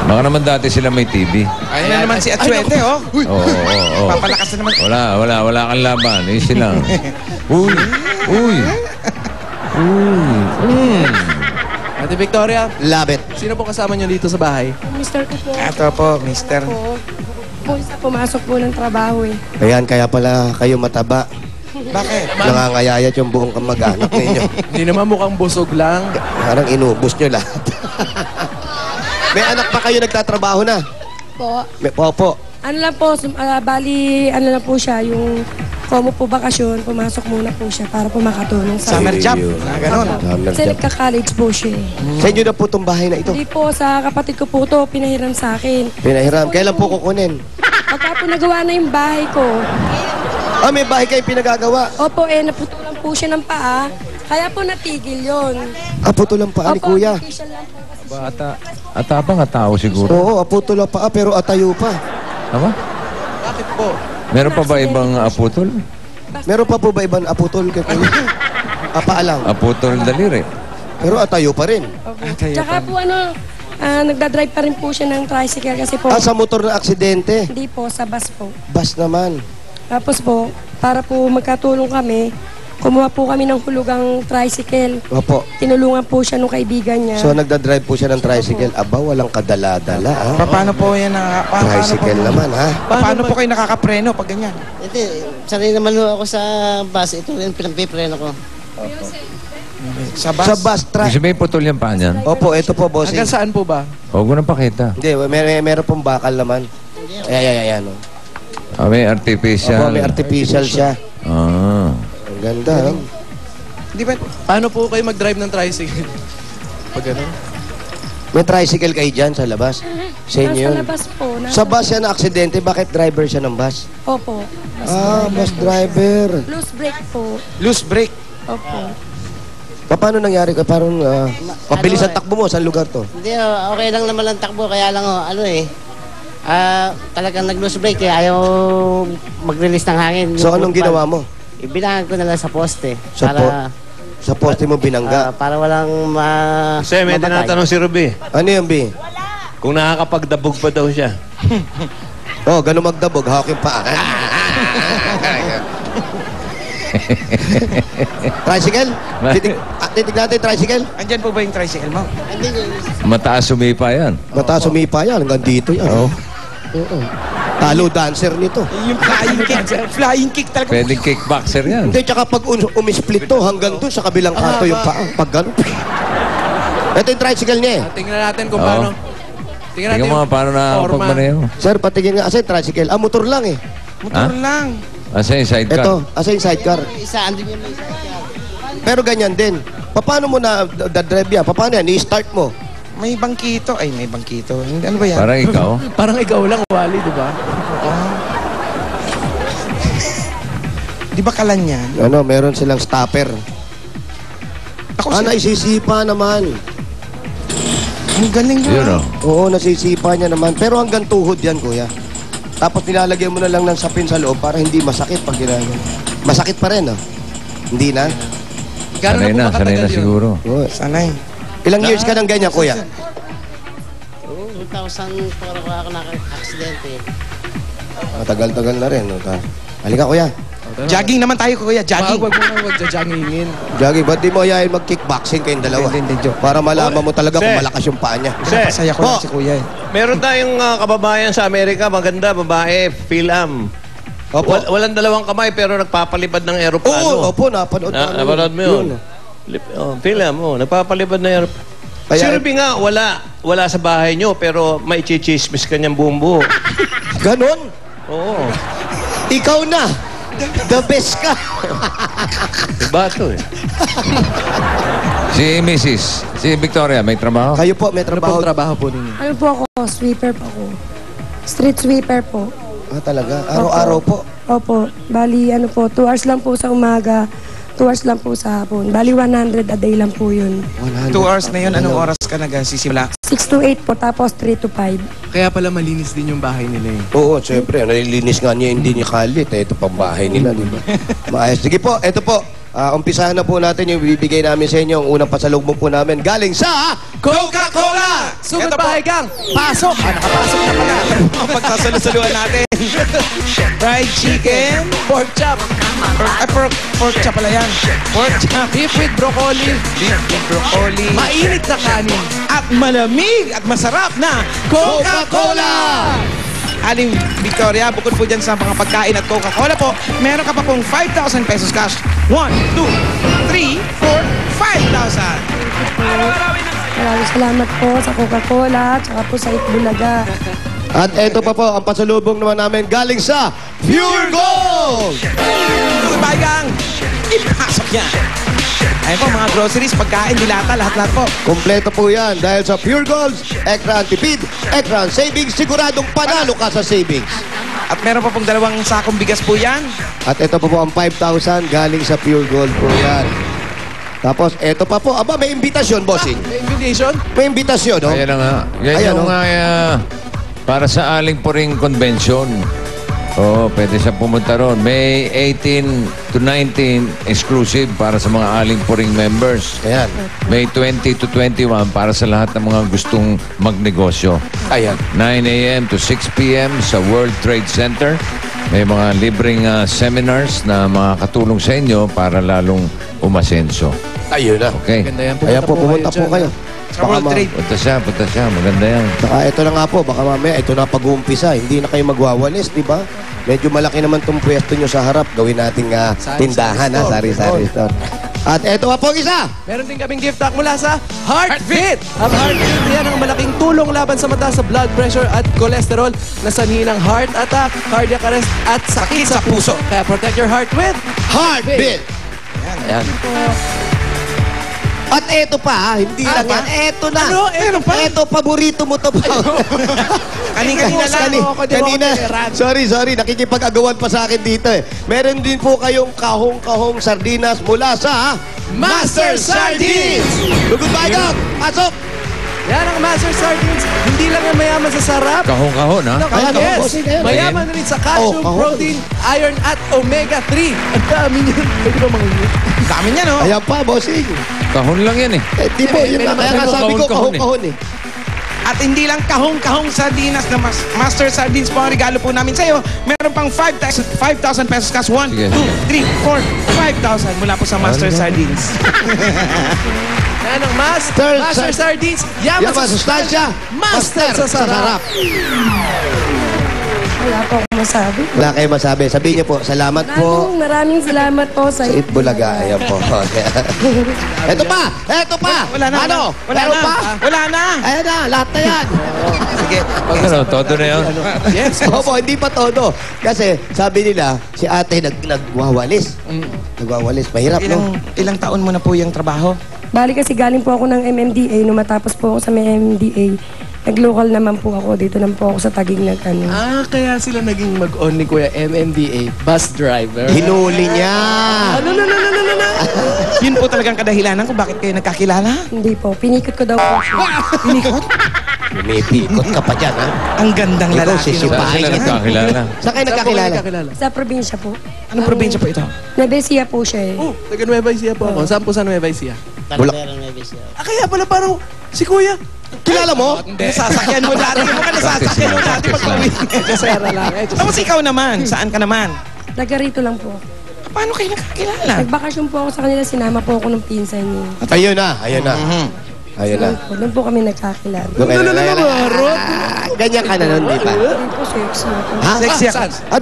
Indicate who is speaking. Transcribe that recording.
Speaker 1: Baka naman dati sila may TV.
Speaker 2: Ayun na naman si Atsuete, oh.
Speaker 1: Oo.
Speaker 2: Papalakas na naman.
Speaker 1: Wala kang laban. Easy lang. Uy.
Speaker 3: Ate Victoria,
Speaker 4: Love it.
Speaker 3: sino po kasama niyo dito sa bahay?
Speaker 5: Mister ko po.
Speaker 2: Ito po, mister.
Speaker 5: Po, isa pumasok po ng trabaho eh.
Speaker 4: Ayan, kaya pala kayo mataba.
Speaker 2: Bakit?
Speaker 4: Nangangayayat yung buong kamag-anak ninyo.
Speaker 3: Hindi naman mukhang busog lang.
Speaker 4: Parang inubos nyo lahat. May anak pa kayo nagtatrabaho na?
Speaker 5: Po.
Speaker 4: Opo.
Speaker 5: Ano lang po, bali, ano lang po siya, yung komo po bakasyon, pumasok muna po siya para po makatulong sa...
Speaker 2: Summer job. Ganon.
Speaker 5: Kasi nagka-college po siya eh.
Speaker 4: Sa inyo na po itong bahay na ito?
Speaker 5: Hindi po, sa kapatid ko po to pinahiram sa akin.
Speaker 4: Pinahiram. Kailan po kukunin?
Speaker 5: Pagka po nagawa na yung bahay ko,
Speaker 4: May bahay kayo pinagagawa.
Speaker 5: opo naputulan po siya ng paa, kaya po natigil yon.
Speaker 4: Putulang paa ni
Speaker 5: Opo,
Speaker 4: kuya.
Speaker 5: official lang po kasi.
Speaker 1: Atapang tao siguro.
Speaker 4: Oo, putulang paa pero atayo pa.
Speaker 1: Tama?
Speaker 3: Bakit po?
Speaker 1: Meron pa ba ibang aputol?
Speaker 4: Meron pa po ba ibang aputol kay kuya? Paa lang.
Speaker 1: Aputol daliri.
Speaker 4: Pero atayo pa rin.
Speaker 5: Opo. Tsaka po nagdadrive pa rin po siya ng tricycle kasi po,
Speaker 4: Sa motor na aksidente.
Speaker 5: hindi po, sa bus po.
Speaker 4: Bus naman.
Speaker 5: Tapos po, para po magkatulong kami, kumuha po kami ng hulugang tricycle.
Speaker 4: Opo.
Speaker 5: Tinulungan po siya nung kaibigan niya.
Speaker 4: So nagdadrive po siya ng tricycle. Aba, walang kadala-dala.
Speaker 2: Paano po yan?
Speaker 4: Tricycle naman, ha?
Speaker 2: Paano po kayo nakakapreno pag ganyan?
Speaker 6: Hindi, sanay naman ako sa bus. Ito rin pinagpipreno ko.
Speaker 2: Sa bus?
Speaker 4: Sa bus track.
Speaker 1: Kasi may putol yung paa niyan.
Speaker 4: Opo, ito po, bossing.
Speaker 3: Hanggang saan po ba?
Speaker 1: Huwag mo nang pakita.
Speaker 4: Hindi, meron pong bakal naman. Ayan.
Speaker 1: May artificial.
Speaker 4: Opo, may artificial siya. Ang ganda, no?
Speaker 2: Di ba?
Speaker 3: Paano po kayo mag-drive ng tricycle? Pag gano'n?
Speaker 4: May tricycle kayo dyan sa labas? Sa inyo
Speaker 5: Nasa
Speaker 4: yun?
Speaker 5: labas po.
Speaker 4: Sa bus siya na aksidente, bakit driver siya ng bus?
Speaker 5: Opo.
Speaker 4: Bus driver.
Speaker 5: Loose brake po.
Speaker 2: Loose brake.
Speaker 5: Opo.
Speaker 4: Paano nangyari ka? Parang mabilis ang takbo mo. Saan lugar to?
Speaker 6: Hindi, okay lang naman ang takbo. Kaya lang, talagang nag-loose brake. Ayaw mag-release ng hangin.
Speaker 4: So anong ginawa mo?
Speaker 6: Ibinahan ko na lang sa poste.
Speaker 4: Sa poste mo binangga?
Speaker 6: Para walang
Speaker 7: Kasi may tinatanong si Ruby.
Speaker 4: Ano yung B?
Speaker 7: Kung nakakapagdabog pa daw siya.
Speaker 4: Ganun magdabog. Hawak yung paa. Tricycle? Titig natin tricycle?
Speaker 2: Andyan po ba yung tricycle mo?
Speaker 1: Mataas sumipa yan.
Speaker 4: Mataas sumipa yan. Hanggang dito yan. Oo. Talo dancer nito.
Speaker 2: Yung flying kick. Flying kick talaga.
Speaker 1: Pwedeng kickboxer yan.
Speaker 4: Hindi, tsaka pag umisplit to, hanggang doon sa kabilang kanto yung paa. Pag gano'n. Ito yung tricycle niya eh.
Speaker 3: Tingnan natin kung paano.
Speaker 1: Tingnan mo paano na pagmaneho.
Speaker 4: Sir, patingin nga. Asa yung tricycle? Motor lang eh.
Speaker 2: Motor lang.
Speaker 1: Asa yung sidecar?
Speaker 4: Ito, asa yung sidecar.
Speaker 6: Isa, andun yung may sidecar.
Speaker 4: Pero ganyan din. Paano mo na drive yan? Paano yan? I-start mo.
Speaker 2: May bangkito. Ay, may bangkito. Ano ba yan?
Speaker 1: Parang ikaw.
Speaker 3: Parang ikaw lang, Wally, di ba?
Speaker 2: Di ba kalan yan?
Speaker 4: Meron silang stopper. Naisisipa naman.
Speaker 2: Ang galing mo.
Speaker 1: Yun o.
Speaker 4: Oo, nasisipa niya naman. Pero hanggang tuhod yan, kuya. Tapos nilalagyan mo na lang ng sapin sa loob para hindi masakit pag ginagawa. Masakit pa rin, Hindi na?
Speaker 1: Sanay na siguro.
Speaker 2: Sanay.
Speaker 4: Ilang years ka nang ganyan, kuya?
Speaker 6: 2004 ako naka-aksidente.
Speaker 4: Matagal-tagal na rin. Halika, kuya.
Speaker 2: Jogging naman tayo, kuya. Jogging.
Speaker 3: Wag mo na wag-joggingin.
Speaker 4: Jogging, ba't di mo ayayin mag-kickboxing kayong dalawa?
Speaker 2: Hindi, joke.
Speaker 4: Para malaman mo talaga kung malakas yung paa niya.
Speaker 2: Masaya ko lang si kuya eh.
Speaker 7: Meron tayong kababayan sa Amerika, maganda, babae, Phil-Am.
Speaker 4: Opo.
Speaker 7: Walang dalawang kamay pero nagpapalipad ng aeroplano.
Speaker 4: Oo, opo, napanood.
Speaker 7: Napanood mo yun? Phil-Am, nagpapalipad ng aeroplano. Si Ruby nga, wala sa bahay nyo, pero may chichismis kanyang buong buo.
Speaker 4: Ganon?
Speaker 7: Oo.
Speaker 4: Ikaw na. The best ka.
Speaker 7: Diba ito eh?
Speaker 1: Si Victoria, may trabaho?
Speaker 4: Kayo po, may
Speaker 3: Ano
Speaker 4: trabaho.
Speaker 3: pong trabaho po ninyo?
Speaker 5: Ano po ako? Sweeper po ako. Street sweeper po.
Speaker 4: Talaga? Araw-araw po?
Speaker 5: Opo. Bali, 2 hours lang po sa umaga, 2 hours lang po sa hapon. Bali, 100 a day lang po yun.
Speaker 2: 2 hours na yun. Anong oras ka nagsisimula?
Speaker 5: 6 to 8 po, tapos 3 to 5.
Speaker 3: Kaya pala malinis din yung bahay nila eh.
Speaker 4: Oo, siyempre. Nalilinis nga niya, hindi niya kalit. Ito pang bahay nila, di ba? Maayos. Sige po, ito po. Umpisahan na po natin yung bibigay namin sa inyo. Ang unang pasalubong po namin galing sa
Speaker 2: Coca-Cola!
Speaker 3: Sugod
Speaker 2: Ito po.
Speaker 3: bahay gang. Pasok. Nakapasok na pala.
Speaker 2: Ang pagsasalusaluan natin. Fried chicken.
Speaker 3: Pork chop.
Speaker 2: Pork chop pala yan. Pork chop.
Speaker 3: Beef with broccoli.
Speaker 2: Beef with broccoli.
Speaker 3: Mainit na kanin.
Speaker 2: At malamig at masarap na Coca-Cola! Aling Victoria, bukod po dyan sa mga pagkain at Coca-Cola po, meron ka pa pong 5,000 pesos cash. 1, 2, 3, 4, 5,000.
Speaker 5: Maraming salamat po sa Coca-Cola at saka po sa Itbulaga.
Speaker 4: At eto pa po, ang pasalubong naman namin galing sa Pure Gold!
Speaker 2: Goodbye, gang! Ipasok yan! Ayun po, mga groceries, pagkain, dilata, lahat-lahat po.
Speaker 4: Kompleto po yan dahil sa Pure Gold, Ekran Tipid, Ekran Savings, siguradong panalo ka sa savings.
Speaker 2: At meron pa pong 2 sakong bigas po yan.
Speaker 4: At ito pa po ang 5,000 galing sa Pure Gold po yan. Tapos eto pa po, aba may imbitasyon, bossing.
Speaker 3: May invitation.
Speaker 4: May imbitasyon, no?
Speaker 1: Ayan na nga. Yan
Speaker 4: Ayan,
Speaker 1: yung
Speaker 4: oh.
Speaker 1: para sa Aling Puring Convention. Oo, pwede siya pumunta ron. May 18 to 19 exclusive para sa mga Aling Puring members.
Speaker 4: Ayan.
Speaker 1: May 20 to 21 para sa lahat ng mga gustong magnegosyo.
Speaker 4: Ayan.
Speaker 1: 9 a.m. to 6 p.m. sa World Trade Center. May mga libreng seminars na makakatulong sa inyo para lalong umasenso.
Speaker 4: Ayun na.
Speaker 1: Okay?
Speaker 3: Ganda yan.
Speaker 4: Ayan po, pumunta po
Speaker 3: dyan,
Speaker 4: kayo.
Speaker 2: Sa World Trade.
Speaker 1: Punta siya. Maganda yan.
Speaker 4: Saka ito na nga po, baka mamaya, ito na pag-uumpisa. Hindi na kayo magwawalis, di ba? Medyo malaki naman itong pwesto nyo sa harap. Gawin nating tindahan,
Speaker 3: store.
Speaker 4: sari-sari store. At ito pa po isa.
Speaker 3: Meron din kaming gift pack mula sa Heartfit. Ang Heartfit, yan ang malaking tulong laban sa mata sa blood pressure at cholesterol na sanhi ng heart attack, cardiac arrest at sakit sa puso. Kaya protect your heart with
Speaker 4: Heartbeat. Ayan. At eto pa, hindi lang yan. Eto na.
Speaker 3: Ano? Eto pa?
Speaker 4: Eto, paborito mo to pa.
Speaker 2: Kanina lang.
Speaker 4: Kanina. Sorry. Nakikipag-agawan pa sa akin dito eh. Meron din po kayong kahong-kahong sardinas mula sa
Speaker 3: Master Sardines!
Speaker 4: Goodbye, Doc! Pasok!
Speaker 3: Yan ang Master Sardines. Hindi lang yan mayaman sa sarap.
Speaker 1: Kahon-kahon, ha?
Speaker 4: Ayan,
Speaker 3: Yes.
Speaker 4: bossing, ayan.
Speaker 3: Mayaman rin sa calcium,
Speaker 4: kahon.
Speaker 3: protein, iron at omega-3. Ang dami niyan. Pwede ba mangingi?
Speaker 2: Dami niya, no?
Speaker 4: Ayan pa, bossing.
Speaker 1: Kahon lang yan, eh.
Speaker 4: Eh, di po, yun
Speaker 3: may
Speaker 4: na.
Speaker 3: naman
Speaker 4: Kaya nga
Speaker 1: kayo
Speaker 4: sabi ko,
Speaker 1: kahon-kahon eh.
Speaker 4: kahong-kahon eh.
Speaker 2: At hindi lang kahong-kahong sardinas na Master Sardines po ang regalo po namin sa iyo. Meron pang 5,000 pesos cash. 1,
Speaker 1: Sige.
Speaker 2: 2, 3, 4, 5,000 mula po sa Master Sardines.
Speaker 3: Yan ang Master Sardines.
Speaker 4: Yaman sa sustansya,
Speaker 3: Master sa sarap.
Speaker 5: Wala po akong masabi.
Speaker 4: Wala kayo masabi. Sabihin niyo po, salamat po.
Speaker 5: Maraming salamat po sa
Speaker 4: Sa Itbulaga. Ayan po. Eto pa!
Speaker 2: Wala na.
Speaker 4: Ano?
Speaker 2: Wala
Speaker 4: Meron
Speaker 2: na.
Speaker 4: pa?
Speaker 2: Wala na.
Speaker 4: Ayan na, lahat na yan.
Speaker 2: Sige.
Speaker 1: Ano, todo na yun.
Speaker 3: Yes.
Speaker 4: Opo, hindi pa todo. Kasi sabi nila, si ate nagwawalis. Nagwawalis. Mahirap, no?
Speaker 2: Ilang taon mo na po yung trabaho?
Speaker 5: Bali kasi galing po ako ng MMDA. Nung matapos po ako sa MMDA, nag-local naman po ako. Dito naman po ako sa Taguig nag-ano.
Speaker 3: Kaya sila naging mag-on ni Kuya MMDA, bus driver.
Speaker 4: Hinuli niya.
Speaker 3: No.
Speaker 2: Yun po talagang kadahilanan kung bakit kayo nagkakilala.
Speaker 5: Hindi po. Pinikot ko daw po siya.
Speaker 2: Pinikot?
Speaker 4: Lumipikot ka pa dyan, ha?
Speaker 2: Ang gandang
Speaker 4: Ikaw,
Speaker 2: lalaki.
Speaker 4: sisipa.
Speaker 1: Saan sila nagkakilala?
Speaker 4: Saan kayo nagkakilala?
Speaker 5: Sa probinsya po.
Speaker 2: Anong probinsya po ito?
Speaker 5: Nabesia po siya eh.
Speaker 3: Taga Nueva Ecija po ako. Saan po sa Nueva Ecija?
Speaker 6: Talavera na Ibis.
Speaker 3: Kaya pala parang si Kuya.
Speaker 4: Kilala mo?
Speaker 2: Nasasakyan mo dati. Yung mga nasasakyan mo dati pag uwi.
Speaker 3: Kasera lang.
Speaker 2: Tapos ikaw naman, saan ka naman?
Speaker 5: Taga rito lang po.
Speaker 2: Paano kayo nagkakilala?
Speaker 5: Nagbakasyon po ako sa kanila. Sinama po ako ng pinsan niya.
Speaker 4: Ayun na. Ayun na.
Speaker 5: Doon po kami nagkakilala.
Speaker 4: Ganyan ka na nun, di ba?
Speaker 5: Hindi po sexy ako.
Speaker 4: Ha?
Speaker 2: Sexy ako.
Speaker 4: Ah,